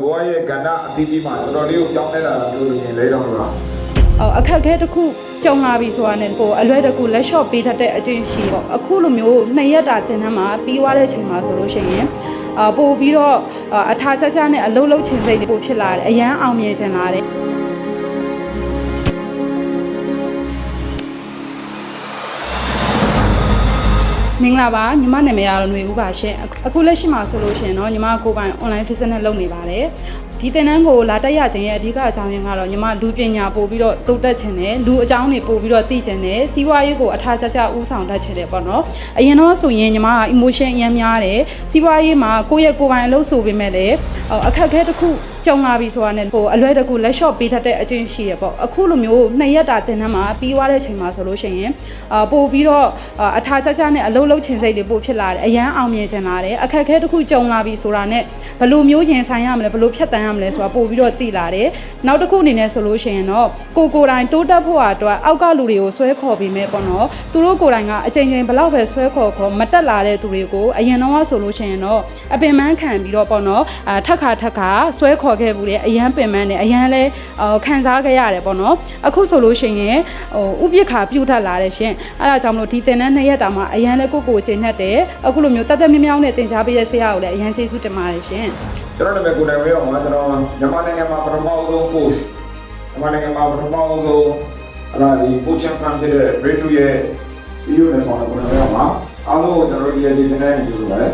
ဘဝရဲ့ကဏ္ဍအသီးသီးမှာတော်တော်လေးကိုကြောင်းနေတာလို့မြင်လဲတော့လားအခက်အခဲတစ်ခုကြုံလာပြီဆိုတာနဲ့ကိုအလွဲတကူလက်လျှော့ပေးတတ်တဲ့အကျင့်ရှိပေါ့အခုလိုမျိုး2ရက်တာတင်တန်းမှာပြီးသွားတဲ့အချိန်မှာဆိုလို့ရှိရင်ပို့ပြီးတော့အထာကြကြနဲ့အလုံးလုံးချင်စိတ်တွေပို့ဖြစ်လာတယ်အရန်အောင်မြင်ချင်လာတယ်မင်္ဂလာပါညီမနာမည်ကတော့ຫນွေဦးပါရှင်အခုလက်ရှိမှာဆိုလို့ရှိရင်တော့ညီမကိုပိုင် online business လုပ်နေပါတယ်ဒီသင်တန်းကိုလာတက်ရခြင်းရဲ့အဓိကအကြောင်းရင်းကတော့ညီမလူပညာပို့ပြီးတော့တိုးတက်ခြင်းနဲ့လူအကြောင်းတွေပို့ပြီးတော့သိခြင်းနဲ့စီးပွားရေးကိုအထားကျကျဥဆောင်တတ်ခြင်းတယ်ပေါ့နော်အရင်တော့ဆိုရင်ညီမက emotion အများများတယ်စီးပွားရေးမှာကိုယ့်ရဲ့ကိုယ်ပိုင်အလုပ်ဆိုပေမဲ့လည်းအခက်အခဲတစ်ခုကြုံလာပြီဆိုတာနဲ့ဟိုအလွဲတကူလက်လျှော့ပေးတတ်တဲ့အကျင့်ရှိရပေါ့အခုလိုမျိုး2ရက်တာတင်တန်းမှာပြီးသွားတဲ့အချိန်မှာဆိုလို့ရှိရင်ပို့ပြီးတော့အထာကြကြနဲ့အလုံးလုံးချင်စိတ်တွေပို့ဖြစ်လာတယ်အရန်အောင်မြင်ချင်လာတယ်အခက်အခဲတစ်ခုကြုံလာပြီဆိုတာနဲ့ဘယ်လိုမျိုးရင်ဆိုင်ရမလဲဘယ်လိုဖြတ်တန်းရမလဲဆိုတာပို့ပြီးတော့သိလာတယ်နောက်တစ်ခုအနေနဲ့ဆိုလို့ရှိရင်တော့ကိုယ်တိုင်တိုးတက်ဖို့အတွက်အောက်ကလူတွေကိုဆွဲခေါ်ပြီးမဲ့ပေါ့နော်သူတို့ကိုယ်တိုင်ကအချိန်ချင်းဘလောက်ပဲဆွဲခေါ်မတက်လာတဲ့သူတွေကိုအရင်တော့ဆိုလို့ရှိရင်တော့အပင်ပန်းခံပြီးတော့ပေါ့နော်ထက်ခါဆွဲခေါ်ခဲ့ဘူးလေအရန်ပင်ပန်းတယ်အရန်လဲခံစားခဲ့ရတယ်ပေါ့နော်အခုဆိုလို့ရှိရင်ဥပိ္ပခာပြုတ်ထလာတယ်ရှင်အဲ့ဒါကြောင့်မလို့ဒီတင်တဲ့2ရက်တာမှာအရန်လဲကိုချိန်နဲ့တယ်အခုလိုမျိုးတက်တက်မြောင်းနဲ့တင် जा ပေးတဲ့ဆရာကိုလည်းအရန်ကျေးဇူးတင်ပါတယ်ရှင်ကျွန်တော်နာမည်ကိုနိုင်ဝဲအောင်ပါကျွန်တော်မြန်မာနိုင်ငံမှာပထမဆုံး coach မြန်မာနိုင်ငံမှာပထမဆုံးဒီ coaching firm ဖြစ်တဲ့ Breakthrough ရဲ့ CEO နဲ့ဆောင်ကိုနိုင်ဝဲအောင်ပါအားလုံးကိုကျွန်တော်ဒီနေ့ဒီနေ့ကြိုဆိုပါတယ်